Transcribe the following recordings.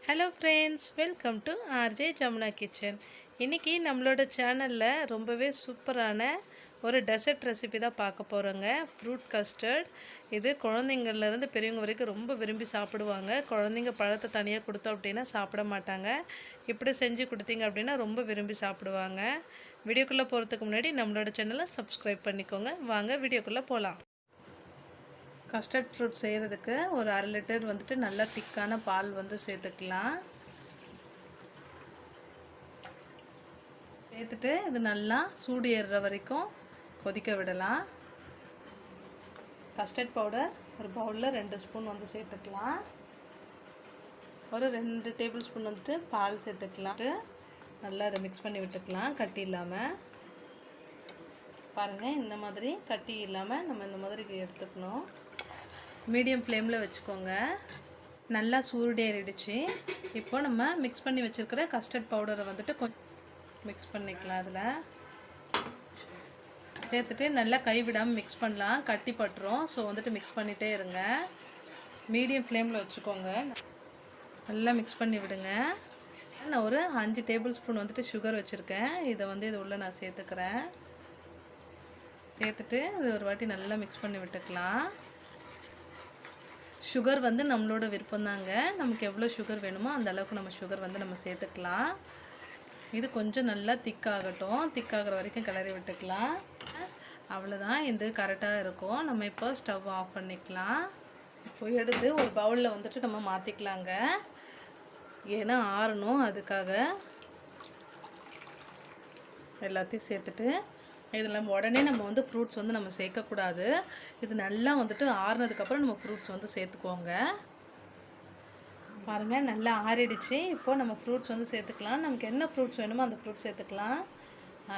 Hello friends, welcome to rjjamunakitchen. இன்றைக்கி நம்மளோட சேனலில் ரொம்பவே சூப்பரான ஒரு டெசர்ட் ரெசிபி தான் பார்க்க போகிறோங்க. Fruit custard. இது குழந்தைங்கள்லேருந்து பெரியவங்க வரைக்கும் ரொம்ப விரும்பி சாப்பிடுவாங்க. குழந்தைங்க பழத்தை தனியாக கொடுத்தோம் அப்படின்னா சாப்பிட மாட்டாங்க. இப்படி செஞ்சு கொடுத்தீங்க அப்படின்னா ரொம்ப விரும்பி சாப்பிடுவாங்க. வீடியோக்குள்ளே போகிறதுக்கு முன்னாடி நம்மளோட சேனலை சப்ஸ்கிரைப் பண்ணிக்கோங்க. வாங்க வீடியோக்குள்ளே போகலாம். கஸ்டர்ட் ஃப்ரூட் செய்கிறதுக்கு ஒரு 1/2 லிட்டர் வந்துட்டு நல்லா திக்கான பால் சேர்த்துக்கலாம். சேர்த்துட்டு இது நல்லா சூடு ஏறுற வரைக்கும் கொதிக்க விடலாம். கஸ்டர்ட் பவுடர் ஒரு பவுலில் 2 ஸ்பூன் சேர்த்துக்கலாம். ஒரு 2 டேபிள் ஸ்பூன் பால் சேர்த்துக்கலாம். நல்லா அதை மிக்ஸ் பண்ணி விட்டுக்கலாம் கட்டி இல்லாமல். பாருங்கள், இந்த மாதிரி கட்டி இல்லாமல் நம்ம இந்த மாதிரி எடுத்துக்கணும். மீடியம் ஃப்ளேமில் வச்சுக்கோங்க. நல்லா சூடேறிடுச்சு. இப்போ நம்ம மிக்ஸ் பண்ணி வச்சுருக்கிற கஸ்டர்ட் பவுடரை கொஞ்சம் மிக்ஸ் பண்ணிக்கலாம். அதில் சேர்த்துட்டு நல்லா கைவிடாமல் மிக்ஸ் பண்ணலாம், கட்டி பட்டுரும். ஸோ மிக்ஸ் பண்ணிகிட்டே இருங்க. மீடியம் ஃப்ளேமில் வச்சுக்கோங்க. நல்லா மிக்ஸ் பண்ணி விடுங்க. நான் ஒரு 5 டேபிள் ஸ்பூன் சுகர் வச்சுருக்கேன். இதை இது உள்ளே நான் சேர்த்துக்கிறேன். சேர்த்துட்டு இது ஒரு வாட்டி நல்லா மிக்ஸ் பண்ணி விட்டுக்கலாம். சுகர் நம்மளோட விருப்பம்தாங்க. நமக்கு எவ்வளோ சுகர் வேணுமோ அந்த அளவுக்கு நம்ம சுகர் நம்ம சேர்த்துக்கலாம். இது கொஞ்சம் நல்லா திக்காகட்டும். திக்காகிற வரைக்கும் கிளறி விட்டுக்கலாம். அவ்வளோதான், இது கரெக்டாக இருக்கும். நம்ம இப்போ ஸ்டவ் ஆஃப் பண்ணிக்கலாம். இப்போ எடுத்து ஒரு பவுலில் நம்ம மாற்றிக்கலாங்க. ஏன்னா ஆறணும், அதுக்காக எல்லாத்தையும் சேர்த்துட்டு இதில் உடனே நம்ம ஃப்ரூட்ஸ் நம்ம சேர்க்கக்கூடாது. இது நல்லா ஆறுனதுக்கப்புறம் நம்ம ஃப்ரூட்ஸ் சேர்த்துக்கோங்க. பாருங்கள், நல்லா ஆறிடுச்சு. இப்போது நம்ம ஃப்ரூட்ஸ் சேர்த்துக்கலாம். நமக்கு என்ன ஃப்ரூட்ஸ் வேணுமோ அந்த ஃப்ரூட்ஸ் சேர்த்துக்கலாம்.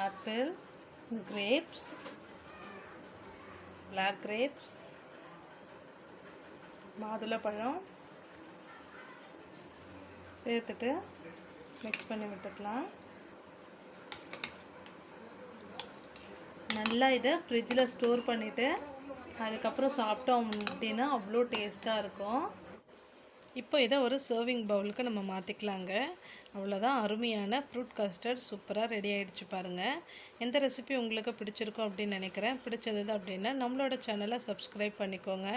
ஆப்பிள், கிரேப்ஸ், பிளாக் கிரேப்ஸ், மாதுளப்பழம் சேர்த்துட்டு மிக்ஸ் பண்ணி விட்டுக்கலாம். நல்லா இதை ஃப்ரிட்ஜில் ஸ்டோர் பண்ணிவிட்டு அதுக்கப்புறம் சாப்பிட்டோம் அப்படின்னா அவ்வளோ டேஸ்ட்டாக இருக்கும். இப்போ இதை ஒரு சர்விங் பவுலுக்கு நம்ம மாற்றிக்கலாங்க. அவ்வளோதான், அருமையான ஃப்ரூட் கஸ்டர்ட் சூப்பராக ரெடி ஆகிடுச்சு. பாருங்கள், எந்த ரெசிபி உங்களுக்கு பிடிச்சிருக்கோம் அப்படின்னு நினைக்கிறேன். பிடிச்சது அப்படின்னா நம்மளோட சேனலை சப்ஸ்கிரைப் பண்ணிக்கோங்க.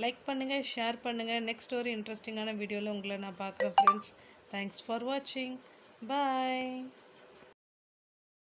லைக் பண்ணுங்கள், ஷேர் பண்ணுங்கள். நெக்ஸ்ட் ஒரு இன்ட்ரெஸ்டிங்கான வீடியோவில் உங்களை நான் பார்க்குறேன் ஃப்ரெண்ட்ஸ். தேங்க்ஸ் ஃபார் வாட்சிங். பாய்.